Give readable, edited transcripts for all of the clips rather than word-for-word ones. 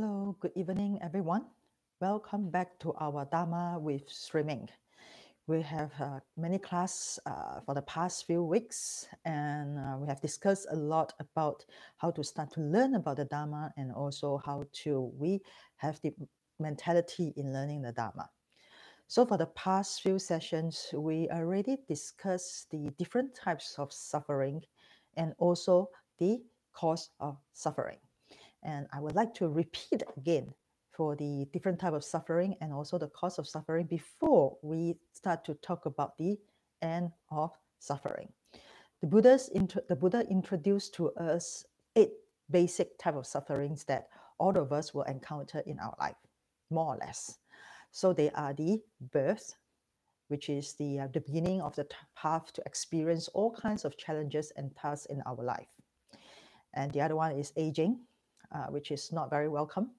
Hello, good evening, everyone. Welcome back to our Dharma with streaming. We have many classes for the past few weeks, and we have discussed a lot about how to start to learn about the Dharma and also how to we have the mentality in learning the Dharma. So for the past few sessions, we already discussed the different types of suffering and also the cause of suffering. And I would like to repeat again for the different type of suffering and also the cause of suffering before we start to talk about the end of suffering. The Buddha introduced to us 8 basic type of sufferings that all of us will encounter in our life, more or less. So they are the birth, which is the beginning of the path to experience all kinds of challenges and tasks in our life. And the other one is aging, which is not very welcome.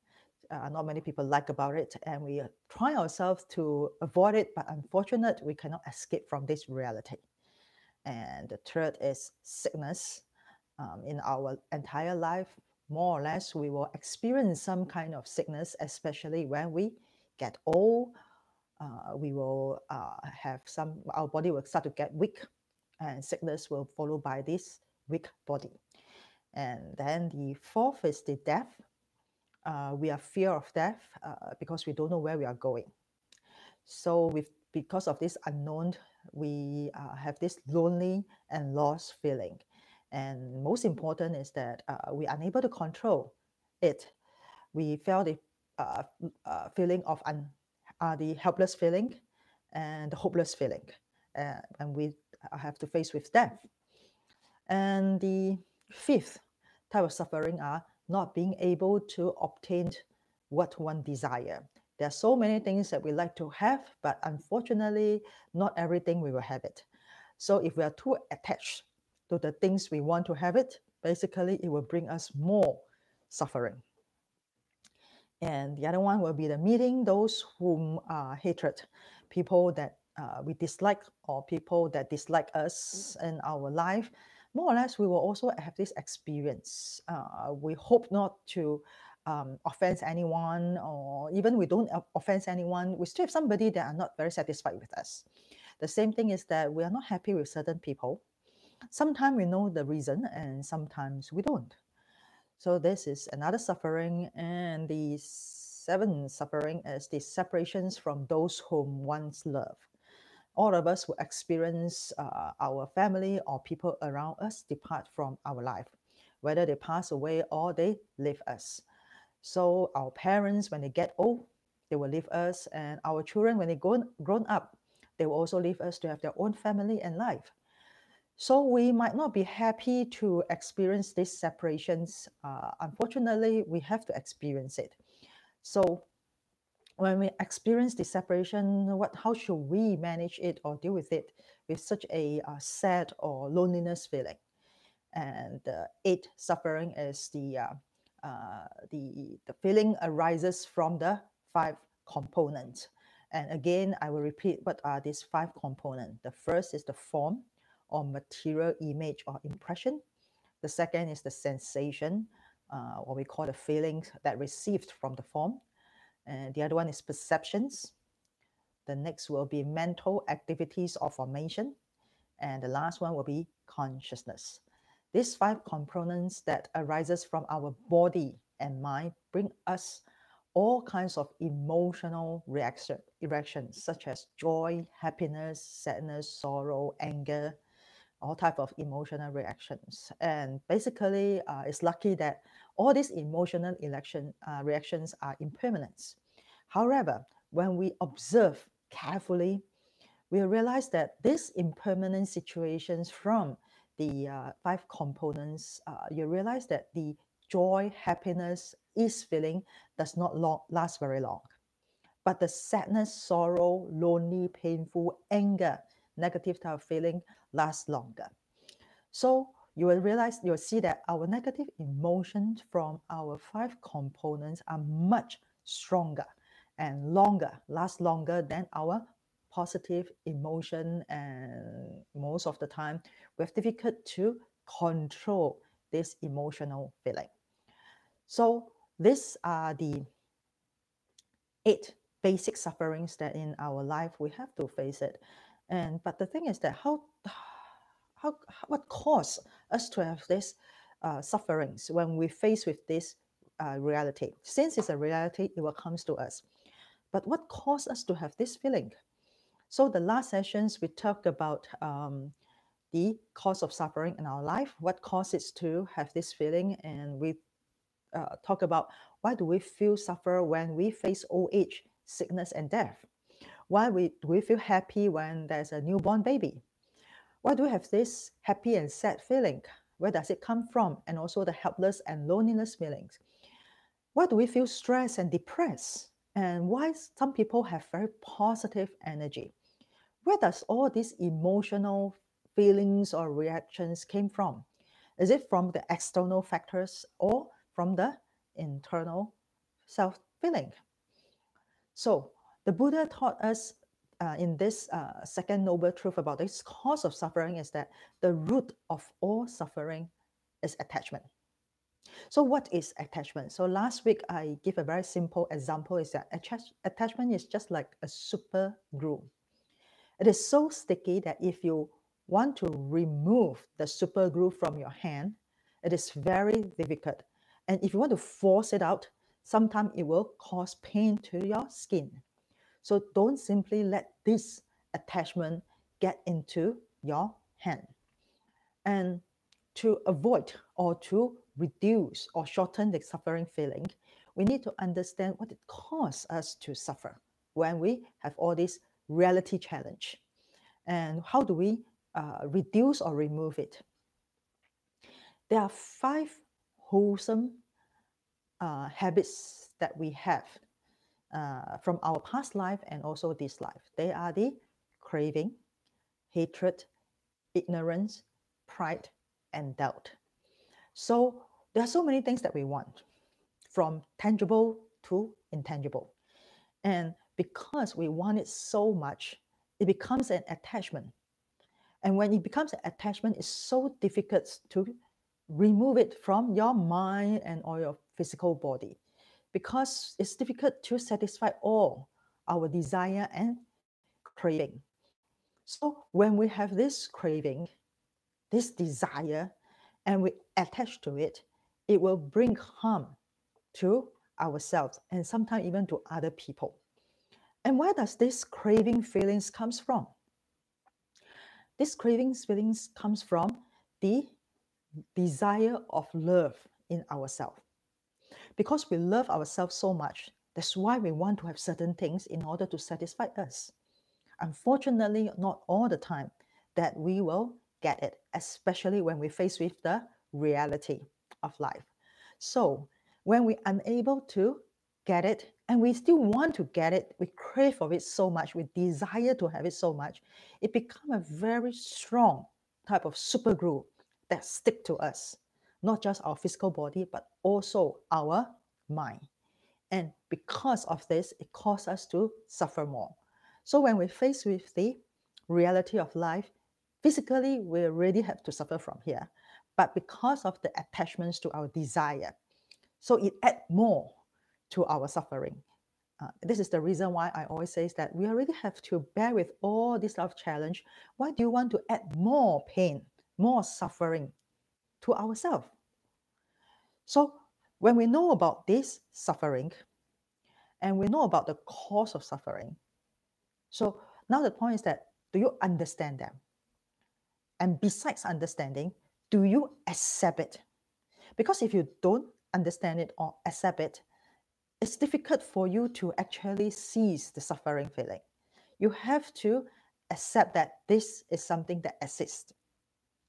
Not many people like about it, and we try ourselves to avoid it, but unfortunately, we cannot escape from this reality. And the third is sickness. In our entire life, more or less, we will experience some kind of sickness, especially when we get old. We will have our body will start to get weak, and sickness will follow by this weak body. And then the fourth is the death. We are fear of death because we don't know where we are going. So because of this unknown, we have this lonely and lost feeling. And most important is that we are unable to control it. We felt the feeling of the helpless feeling and the hopeless feeling. And we have to face with death. And the fifth type of suffering are not being able to obtain what one desire. There are so many things that we like to have, but unfortunately, not everything we will have it. So if we are too attached to the things we want to have it, basically it will bring us more suffering. And the other one will be the meeting those whom are hatred, people that we dislike or people that dislike us in our life. More or less, we will also have this experience. We hope not to offend anyone, or even we don't offend anyone, we still have somebody that are not very satisfied with us. The same thing is that we are not happy with certain people. Sometimes we know the reason and sometimes we don't. So this is another suffering. And the seventh suffering is the separations from those whom once love. All of us will experience our family or people around us depart from our life, whether they pass away or they leave us. So our parents, when they get old, they will leave us, and our children, when they grown up, they will also leave us to have their own family and life. So we might not be happy to experience these separations. Unfortunately, we have to experience it. So when we experience the separation, how should we manage it or deal with it with such a sad or loneliness feeling? And the eighth suffering is the feeling arises from the 5 components. And again, I will repeat what are these 5 components. The first is the form or material image or impression. The second is the sensation, what we call the feelings that received from the form. And the other one is perceptions. The next will be mental activities or formation. And the last one will be consciousness. These 5 components that arises from our body and mind bring us all kinds of emotional reactions, such as joy, happiness, sadness, sorrow, anger, all type of emotional reactions. And basically, it's lucky that all these emotional reactions are impermanent. However, when we observe carefully, we realize that these impermanent situations from the 5 components, you realize that the joy, happiness, ease feeling does not last very long. But the sadness, sorrow, lonely, painful, anger, negative type of feeling lasts longer. So you will see that our negative emotions from our 5 components are much stronger and last longer than our positive emotion, and most of the time we have difficult to control this emotional feeling. So These are the 8 basic sufferings that in our life we have to face it. But the thing is that what caused us to have these sufferings when we face with this reality? Since it's a reality, it will come to us. But what caused us to have this feeling? So the last sessions we talked about the cause of suffering in our life, what causes to have this feeling, and we talk about why do we feel suffer when we face old age, sickness, and death? Why do we feel happy when there's a newborn baby? Why do we have this happy and sad feeling? Where does it come from? And also the helpless and loneliness feelings. Why do we feel stressed and depressed? And why some people have very positive energy? Where does all these emotional feelings or reactions came from? Is it from the external factors or from the internal self-feeling? So the Buddha taught us in this second noble truth about this cause of suffering is that the root of all suffering is attachment. So what is attachment? So last week I give a very simple example is that attachment is just like a super glue. It is so sticky that if you want to remove the super glue from your hand, it is very difficult. And if you want to force it out, sometimes it will cause pain to your skin. So don't simply let this attachment get into your hand. And to avoid or to reduce or shorten the suffering feeling, we need to understand what it causes us to suffer when we have all this reality challenge. And how do we reduce or remove it? There are 5 wholesome habits that we have from our past life and also this life. They are the craving, hatred, ignorance, pride, and doubt. So there are so many things that we want, from tangible to intangible. And because we want it so much, it becomes an attachment. And when it becomes an attachment, it's so difficult to remove it from your mind and or your physical body, because it's difficult to satisfy all our desire and craving. So when we have this craving, this desire, and we attach to it, it will bring harm to ourselves and sometimes even to other people. And where does this craving feelings comes from? This craving feelings comes from the desire of love in ourselves. Because we love ourselves so much, that's why we want to have certain things in order to satisfy us. Unfortunately, not all the time that we will get it, especially when we face with the reality of life. So when we're unable to get it and we still want to get it, we crave for it so much, we desire to have it so much, it becomes a very strong type of super glue that stick to us, not just our physical body, but also our mind. And because of this, it causes us to suffer more. So when we face with the reality of life, physically, we already have to suffer from here. But because of the attachments to our desire, so it adds more to our suffering. This is the reason why I always say that we already have to bear with all this life challenge. Why do you want to add more pain, more suffering to ourselves? So when we know about this suffering, and we know about the cause of suffering, so now the point is that, do you understand them? And besides understanding, do you accept it? Because if you don't understand it or accept it, it's difficult for you to actually cease the suffering feeling. You have to accept that this is something that exists.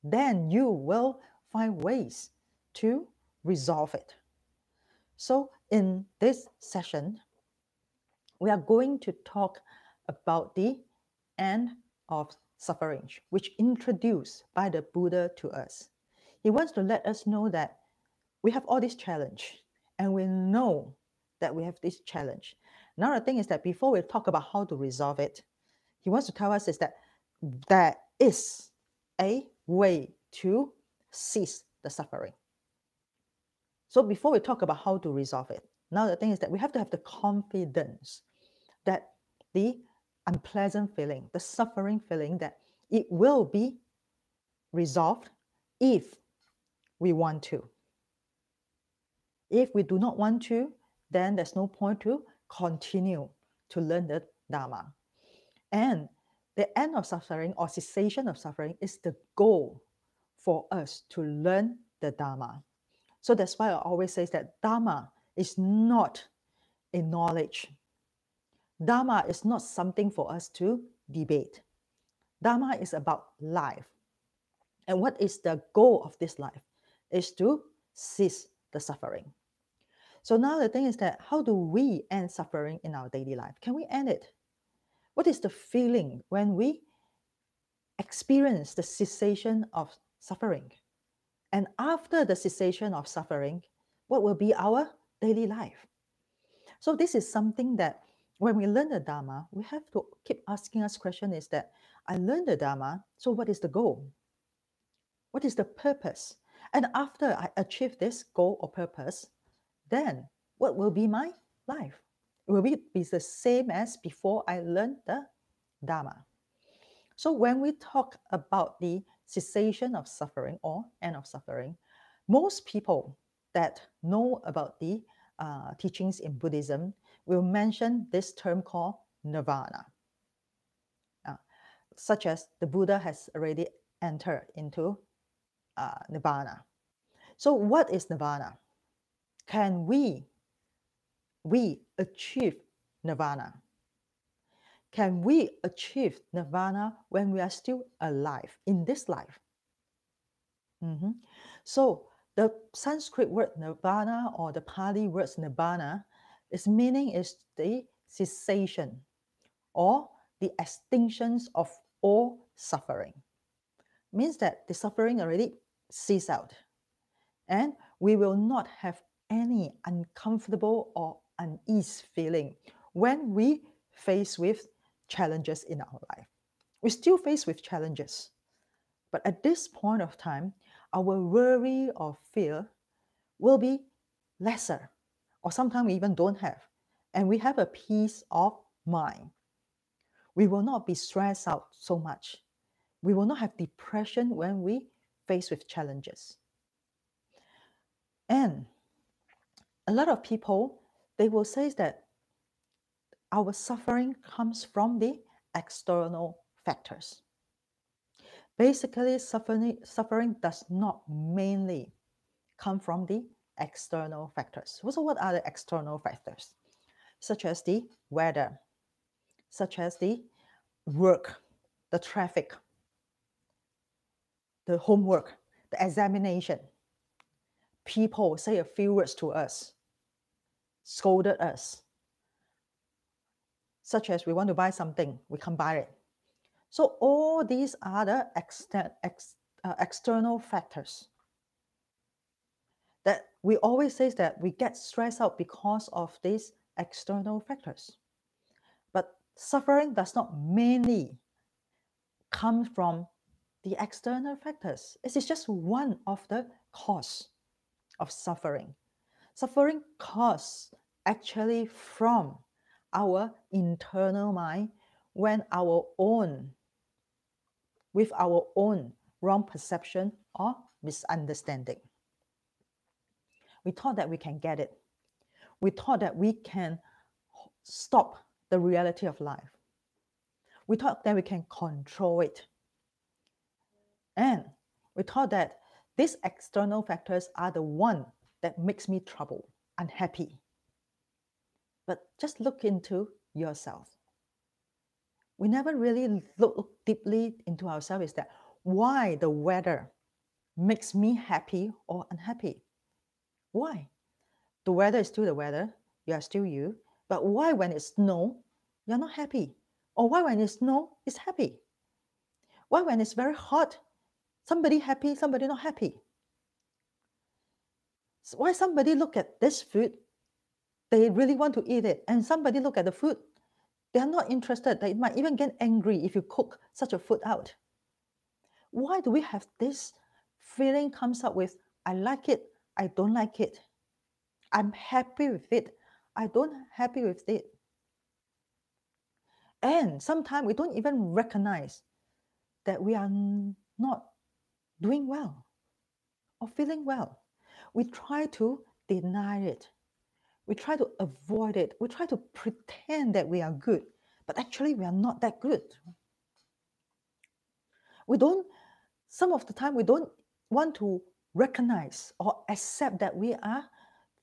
Then you will find ways to resolve it. So in this session, we are going to talk about the end of suffering, which introduced by the Buddha to us. He wants to let us know that we have all this challenge, and we know that we have this challenge. Now the thing is that before we talk about how to resolve it, he wants to tell us is that there is a way to cease the suffering. So before we talk about how to resolve it, now the thing is that we have to have the confidence that the unpleasant feeling, the suffering feeling, that it will be resolved if we want to. If we do not want to, then there's no point to continue to learn the Dharma. And the end of suffering or cessation of suffering is the goal for us to learn the Dharma. So that's why I always say that Dharma is not a knowledge. Dharma is not something for us to debate. Dharma is about life. And what is the goal of this life? Is to cease the suffering. So now the thing is that how do we end suffering in our daily life? Can we end it? What is the feeling when we experience the cessation of suffering? And after the cessation of suffering, what will be our daily life? So this is something that when we learn the Dharma, we have to keep asking us question is that I learned the Dharma, so what is the goal? What is the purpose? And after I achieve this goal or purpose, then what will be my life? Will it be the same as before I learned the Dharma? So when we talk about the cessation of suffering or end of suffering, most people that know about the teachings in Buddhism will mention this term called Nirvana, such as the Buddha has already entered into Nirvana. So what is Nirvana? Can we achieve Nirvana? Can we achieve Nirvana when we are still alive in this life? So the Sanskrit word Nirvana or the Pali words Nibbana, its meaning is the cessation or the extinction of all suffering. Means that the suffering already ceased out, and we will not have any uncomfortable or unease feeling when we face with challenges in our life. We still face with challenges, but at this point of time, our worry or fear will be lesser, or sometimes we even don't have, and we have a peace of mind. We will not be stressed out so much. We will not have depression when we face with challenges. And a lot of people, they will say that our suffering comes from the external factors. Basically, suffering does not mainly come from the external factors. So what are the external factors? Such as the weather, such as the work, the traffic, the homework, the examination. People say a few words to us, scolded us, such as we want to buy something, we can't buy it. So all these are the external factors that we always say that we get stressed out because of these external factors. But suffering does not mainly come from the external factors. It is just one of the cause of suffering. Suffering comes actually from our internal mind when with our own wrong perception or misunderstanding. We thought that we can get it. We thought that we can stop the reality of life. We thought that we can control it. And we thought that these external factors are the one that makes me trouble, unhappy. But just look into yourself. We never really look deeply into ourselves, is that why the weather makes me happy or unhappy. Why? The weather is still the weather, you are still you, but why when it snows, you're not happy? Or why when it snows, it's happy? Why when it's very hot, somebody happy, somebody not happy? So why somebody look at this food, they really want to eat it, and somebody look at the food, they are not interested. They might even get angry if you cook such a food out. Why do we have this feeling comes up with, I like it, I don't like it? I'm happy with it. I don't happy with it. And sometimes we don't even recognize that we are not doing well or feeling well. We try to deny it. We try to avoid it. We try to pretend that we are good, but actually we are not that good. Some of the time we don't want to recognize or accept that we are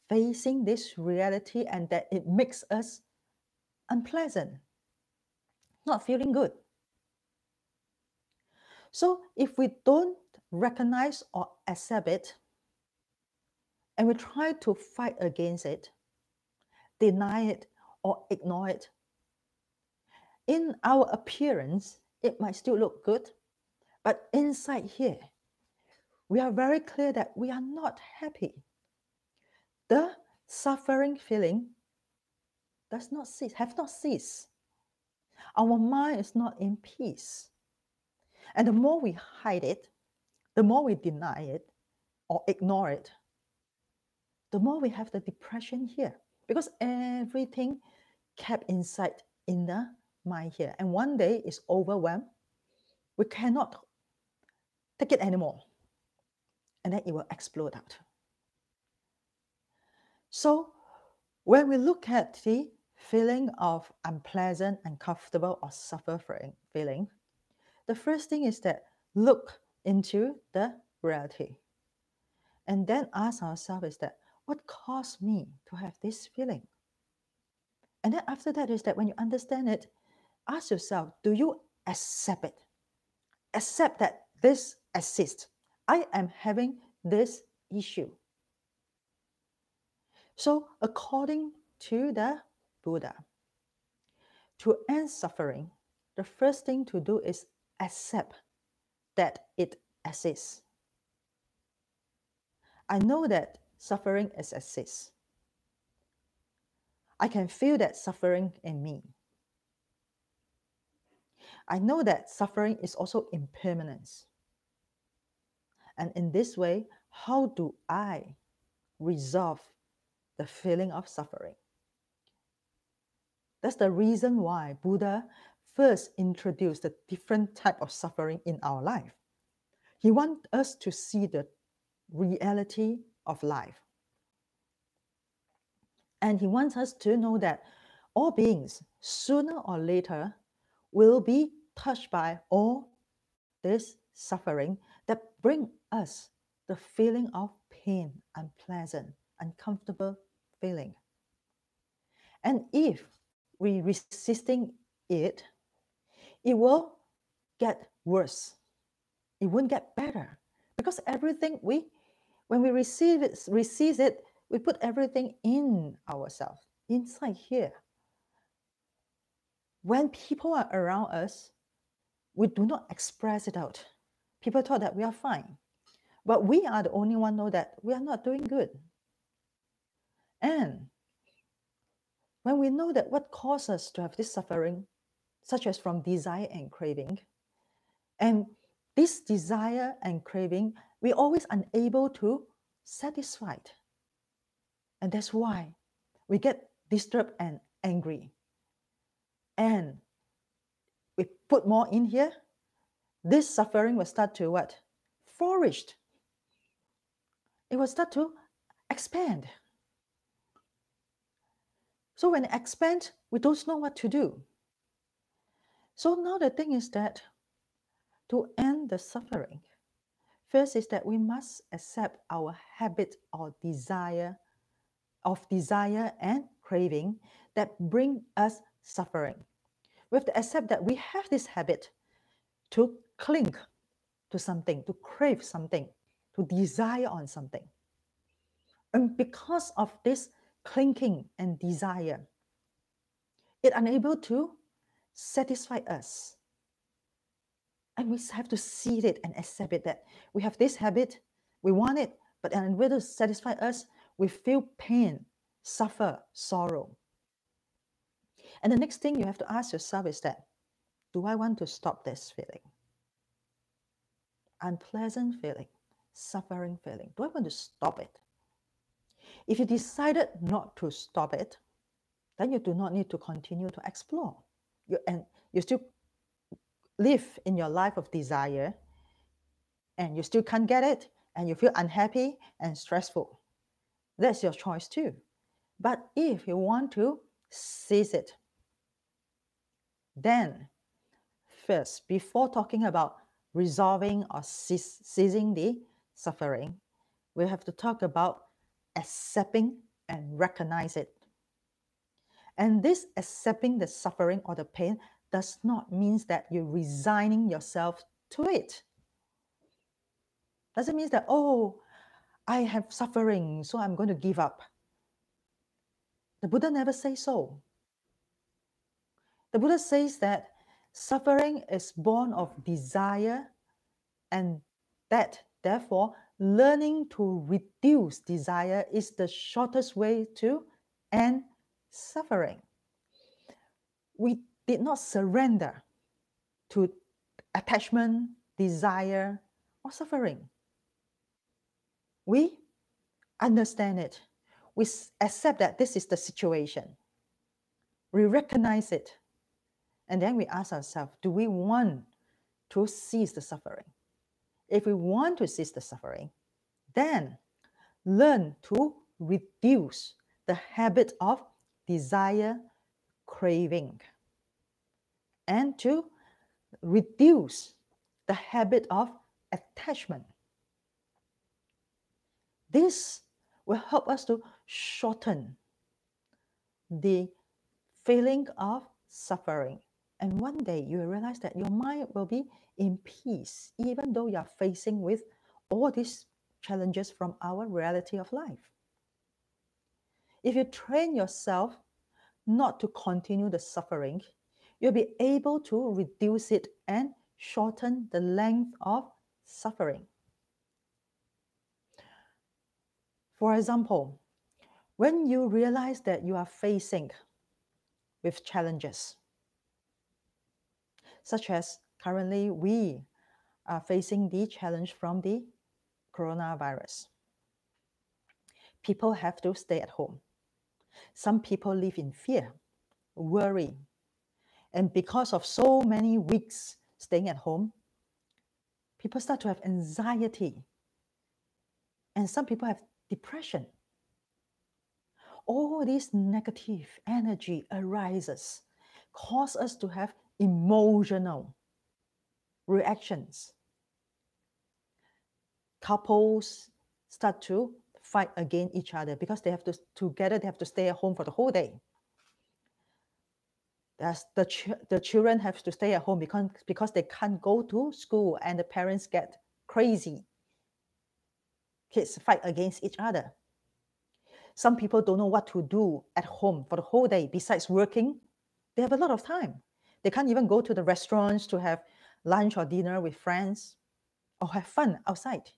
facing this reality and that it makes us unpleasant, not feeling good. So if we don't recognize or accept it, and we try to fight against it, deny it, or ignore it, in our appearance, it might still look good, but inside here, we are very clear that we are not happy. The suffering feeling have not ceased. Our mind is not in peace. And the more we hide it, the more we deny it or ignore it, the more we have the depression here. Because everything kept inside in the mind here. And one day it's overwhelmed. We cannot take it anymore. And then it will explode out. So when we look at the feeling of unpleasant, uncomfortable, or suffering feeling, the first thing is that look into the reality. And then ask ourselves is that, what caused me to have this feeling? And then after that is that when you understand it, ask yourself, do you accept it? Accept that this exists. I am having this issue. So according to the Buddha, to end suffering, the first thing to do is accept that it exists. I know that suffering exists. I can feel that suffering in me. I know that suffering is also impermanence. And in this way, how do I resolve the feeling of suffering? That's the reason why Buddha first introduced the different type of suffering in our life. He wants us to see the reality of life. And he wants us to know that all beings, sooner or later, will be touched by all this suffering that bring us the feeling of pain, unpleasant, uncomfortable feeling. And if we resisting it, it will get worse. It won't get better, because everything when we resist it, we put everything in ourselves, inside here. When people are around us, we do not express it out. People thought that we are fine, but we are the only one know that we are not doing good. And when we know that what causes us to have this suffering, such as from desire and craving, and this desire and craving, we're always unable to satisfy it. And that's why we get disturbed and angry. And we put more in here, this suffering will start to what? Flourish. It will start to expand. So when it expands, we don't know what to do. So now the thing is that to end the suffering, first is that we must accept our habit or desire and craving that bring us suffering. We have to accept that we have this habit to cling to something, to crave something, to desire on something. And because of this clinging and desire, it's unable to satisfy us. And we have to see it and accept it that we have this habit, we want it, but in order to satisfy us, we feel pain, suffer, sorrow. And the next thing you have to ask yourself is that, do I want to stop this feeling? Unpleasant feeling, suffering feeling. Do I want to stop it? If you decided not to stop it, then you do not need to continue to explore. And you still live in your life of desire, and you still can't get it, and you feel unhappy and stressful. That's your choice too. But if you want to seize it, then first, before talking about resolving or ceasing the suffering, we have to talk about accepting and recognize it. And this accepting the suffering or the pain does not mean that you're resigning yourself to it. Doesn't mean that, oh, I have suffering, so I'm going to give up. The Buddha never says so. The Buddha says that suffering is born of desire, and that therefore learning to reduce desire is the shortest way to end suffering. We did not surrender to attachment, desire, or suffering. We understand it. We accept that this is the situation. We recognize it. And then we ask ourselves, do we want to cease the suffering? If we want to cease the suffering, then learn to reduce the habit of desire, craving, and to reduce the habit of attachment. This will help us to shorten the feeling of suffering. And one day you will realize that your mind will be in peace, even though you are facing with all these challenges from our reality of life. If you train yourself not to continue the suffering, you'll be able to reduce it and shorten the length of suffering. For example, when you realize that you are facing with challenges, such as currently we are facing the challenge from the coronavirus. People have to stay at home. Some people live in fear, worry, and because of so many weeks staying at home, people start to have anxiety, and some people have depression. All this negative energy arises, cause us to have emotional reactions. Couples start to fight against each other because they have to together, they have to stay at home for the whole day. The children have to stay at home because they can't go to school, and the parents get crazy. Kids fight against each other. Some people don't know what to do at home for the whole day. Besides working, they have a lot of time. They can't even go to the restaurants to have lunch or dinner with friends or have fun outside.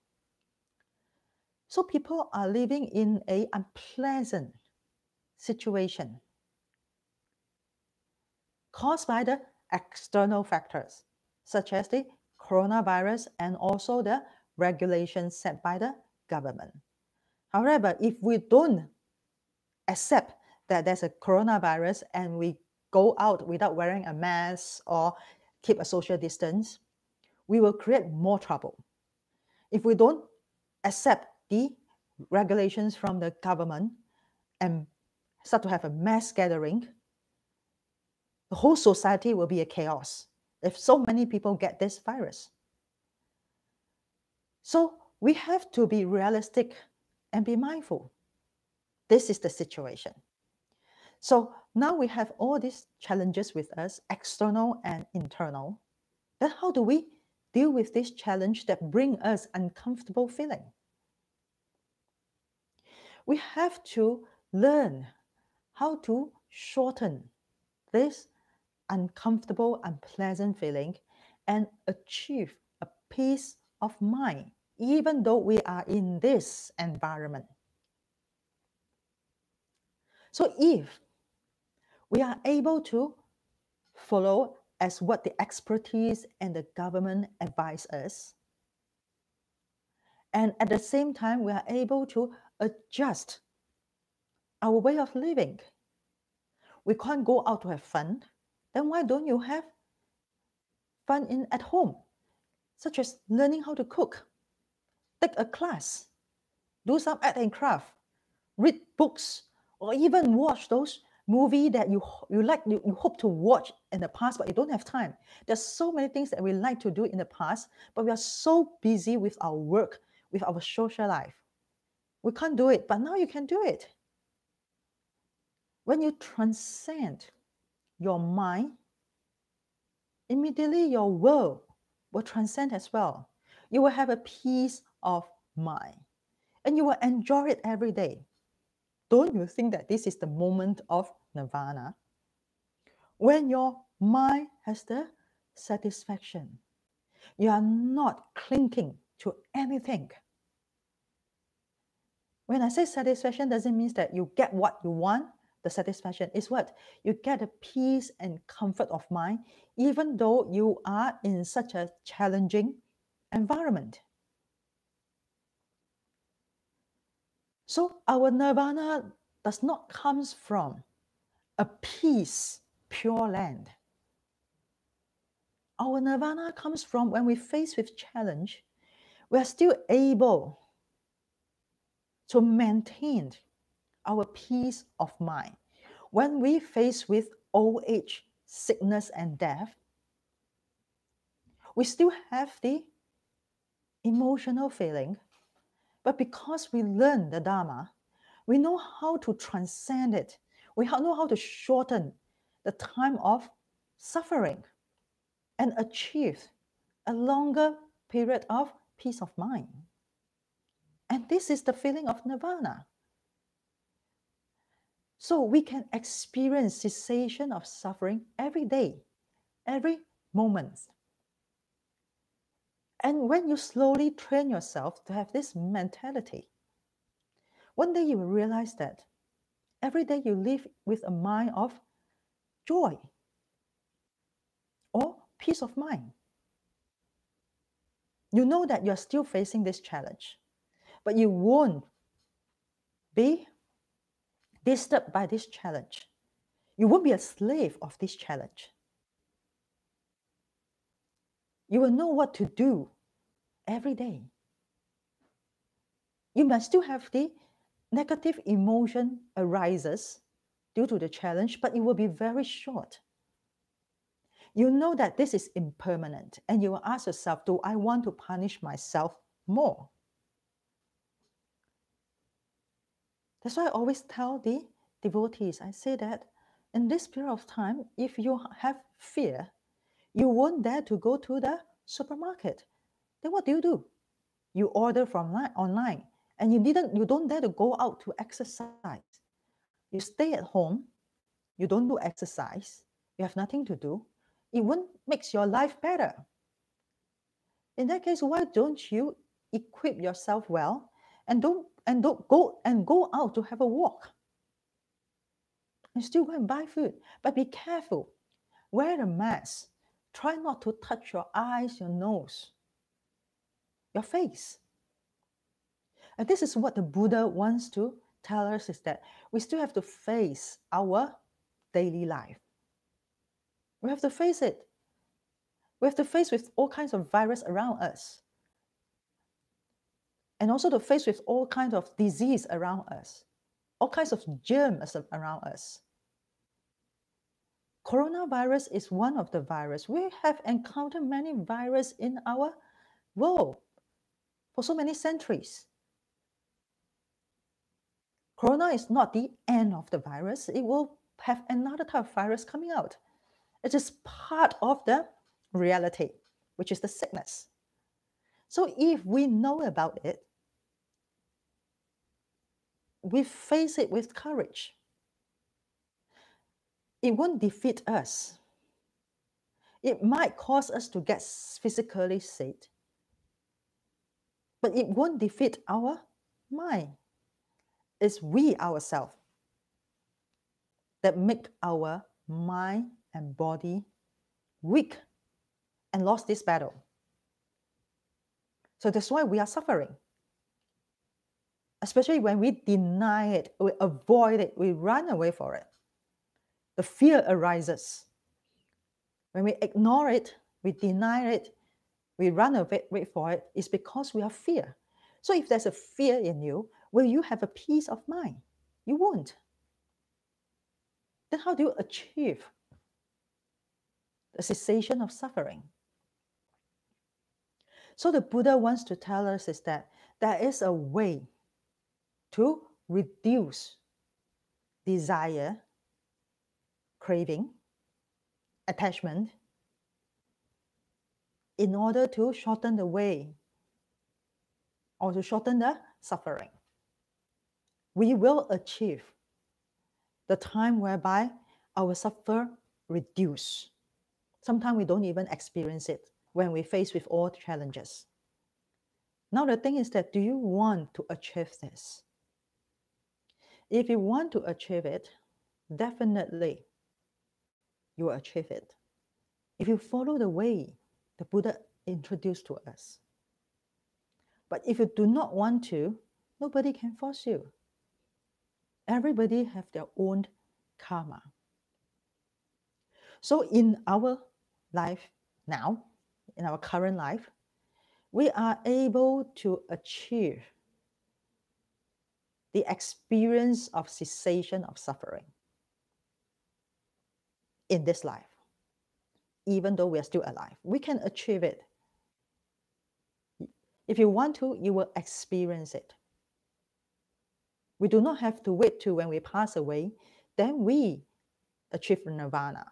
So people are living in an unpleasant situation caused by the external factors, such as the coronavirus and also the regulations set by the government. However, if we don't accept that there's a coronavirus and we go out without wearing a mask or keep a social distance, we will create more trouble. If we don't accept the regulations from the government and start to have a mass gathering, the whole society will be a chaos if so many people get this virus. So we have to be realistic and be mindful. This is the situation. So now we have all these challenges with us, external and internal. Then how do we deal with this challenge that bring us uncomfortable feeling? We have to learn how to shorten this uncomfortable, unpleasant feeling and achieve a peace of mind, even though we are in this environment. So if we are able to follow as what the expertise and the government advise us, and at the same time we are able to adjust our way of living. We can't go out to have fun. Then why don't you have fun at home, such as learning how to cook, take a class, do some art and craft, read books, or even watch those movies that you hope to watch in the past, but you don't have time. There's so many things that we like to do in the past, but we are so busy with our work, with our social life. We can't do it, but now you can do it. When you transcend your mind, immediately your world will transcend as well. You will have a peace of mind, and you will enjoy it every day. Don't you think that this is the moment of Nirvana? When your mind has the satisfaction, you are not clinging to anything. When I say satisfaction, doesn't mean that you get what you want. The satisfaction is what? You get a peace and comfort of mind, even though you are in such a challenging environment. So our Nirvana does not come from a peace, pure land. Our Nirvana comes from when we face with challenge, we are still able to maintain our peace of mind. When we face with old age, sickness, and death, we still have the emotional feeling, but because we learn the Dharma, we know how to transcend it. We know how to shorten the time of suffering and achieve a longer period of peace of mind. And this is the feeling of Nirvana. So we can experience cessation of suffering every day, every moment. And when you slowly train yourself to have this mentality, one day you will realize that every day you live with a mind of joy or peace of mind. You know that you're still facing this challenge, but you won't be disturbed by this challenge. You won't be a slave of this challenge. You will know what to do every day. You must still have the negative emotion arises due to the challenge, but it will be very short. You know that this is impermanent, and you will ask yourself, do I want to punish myself more? That's why I always tell the devotees, I say that in this period of time, if you have fear, you won't dare to go to the supermarket. Then what do? You order from online, and you don't dare to go out to exercise. You stay at home, you don't do exercise, you have nothing to do. It won't make your life better. In that case, why don't you equip yourself well and don't go out to have a walk? And still go and buy food. But be careful. Wear a mask. Try not to touch your eyes, your nose, your face. And this is what the Buddha wants to tell us, is that we still have to face our daily life. We have to face it. We have to face with all kinds of virus around us. And also to face with all kinds of disease around us. All kinds of germs around us. Coronavirus is one of the viruses. We have encountered many viruses in our world for so many centuries. Corona is not the end of the virus. It will have another type of virus coming out. It is part of the reality, which is the sickness. So if we know about it, we face it with courage. It won't defeat us. It might cause us to get physically sick, but it won't defeat our mind. It's we ourselves that make our mind and body weak and lost this battle. So that's why we are suffering. especially when we deny it, we avoid it, we run away for it. The fear arises. When we ignore it, we deny it, we run away for it, it's because we have fear. So if there's a fear in you, will you have a peace of mind? You won't. Then how do you achieve the cessation of suffering? So the Buddha wants to tell us is that there is a way to reduce desire, craving, attachment, in order to shorten the way or to shorten the suffering. We will achieve the time whereby our suffer reduce. Sometimes we don't even experience it when we face with all challenges. Now the thing is that, do you want to achieve this? If you want to achieve it, definitely you will achieve it. If you follow the way the Buddha introduced to us. But if you do not want to, nobody can force you. Everybody have their own karma. So in our life now, in our current life, we are able to achieve the experience of cessation of suffering in this life. Even though we are still alive, we can achieve it. If you want to, you will experience it. We do not have to wait till when we pass away, then we achieve nirvana.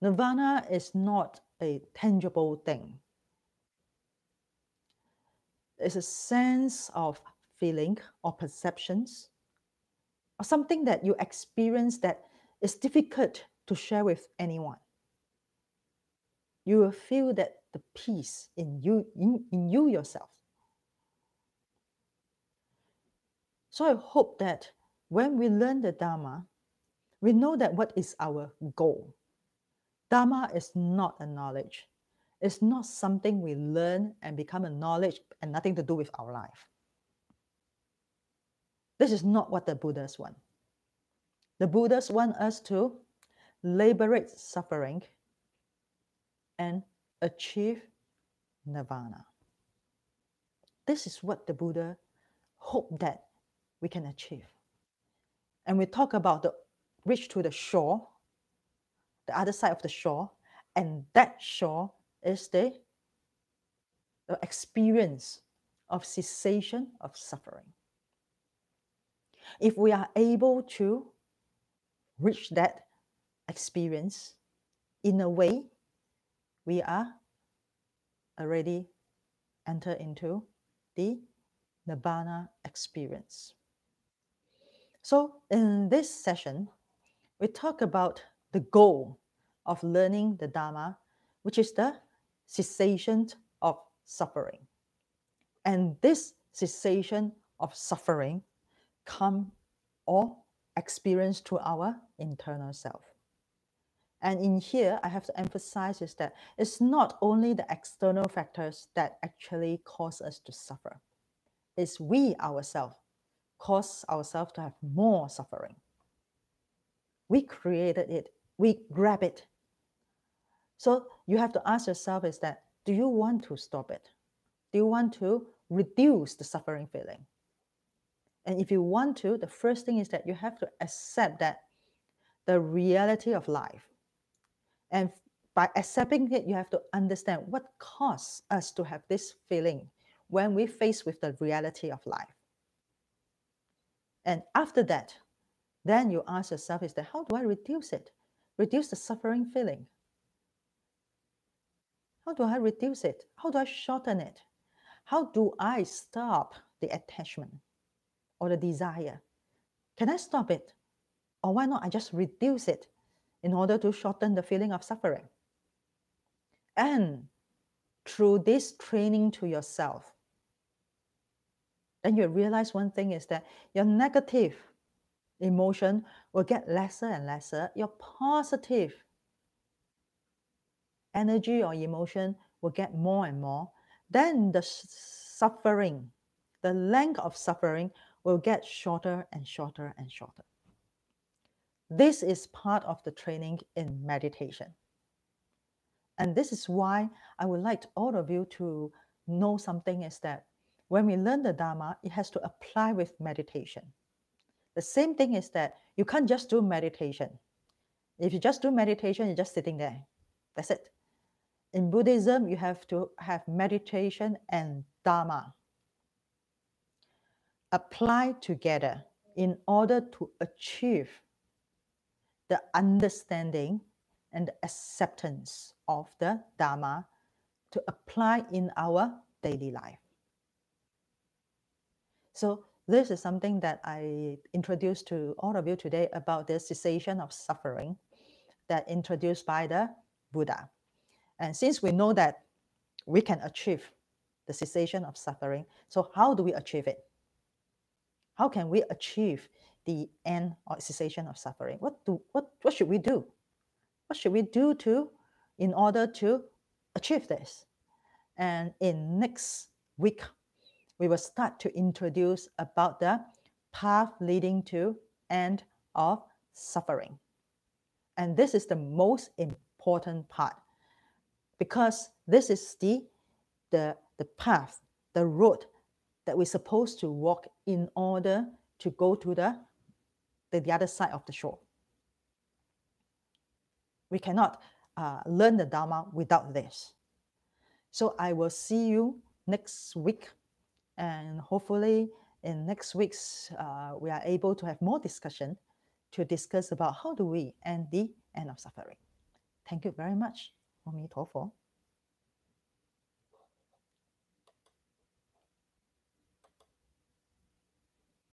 Nirvana is not a tangible thing. It's a sense of feeling or perceptions, or something that you experience that is difficult to share with anyone. You will feel that the peace in you yourself. So I hope that when we learn the Dharma, we know that what is our goal. Dharma is not a knowledge. It's not something we learn and become a knowledge and nothing to do with our life. This is not what the Buddhas want. The Buddhas want us to liberate suffering and achieve nirvana. This is what the Buddha hoped that we can achieve. And we talk about the reach to the shore, the other side of the shore, and that shore is the experience of cessation of suffering. If we are able to reach that experience, in a way, we are already enter into the Nirvana experience. So in this session, we talk about the goal of learning the Dharma, which is the cessation of suffering. And this cessation of suffering come or experience through our internal self. And in here, I have to emphasize is that it's not only the external factors that actually cause us to suffer. It's we ourselves cause ourselves to have more suffering. We created it. We grab it. So you have to ask yourself is that, do you want to stop it? Do you want to reduce the suffering feeling? And if you want to, the first thing is that you have to accept that the reality of life. And by accepting it, you have to understand what causes us to have this feeling when we face with the reality of life. And after that, then you ask yourself is that, how do I reduce it? Reduce the suffering feeling. How do I reduce it? How do I shorten it? How do I stop the attachment or the desire? Can I stop it? Or why not I just reduce it in order to shorten the feeling of suffering? And through this training to yourself, then you realize one thing is that your negative emotion will get lesser and lesser. Your positive energy or emotion will get more and more. Then the suffering the length of suffering will get shorter and shorter and shorter. This is part of the training in meditation. And this is why I would like all of you to know something is that when we learn the Dharma, it has to apply with meditation. The same thing is that you can't just do meditation. If you just do meditation, you're just sitting there. That's it. In Buddhism, you have to have meditation and Dharma apply together in order to achieve the understanding and the acceptance of the Dharma to apply in our daily life. So this is something that I introduced to all of you today about the cessation of suffering that introduced by the Buddha. And since we know that we can achieve the cessation of suffering, so how do we achieve it? How can we achieve the end or cessation of suffering? What should we do? What should we do in order to achieve this? And in next week, we will start to introduce about the path leading to end of suffering. And this is the most important part, because this is the path, the road that we're supposed to walk in order to go to the other side of the shore. We cannot learn the Dharma without this. So I will see you next week, and hopefully in next week's we are able to have more discussion to discuss about how do we end the end of suffering. Thank you very much. Ami Tofo.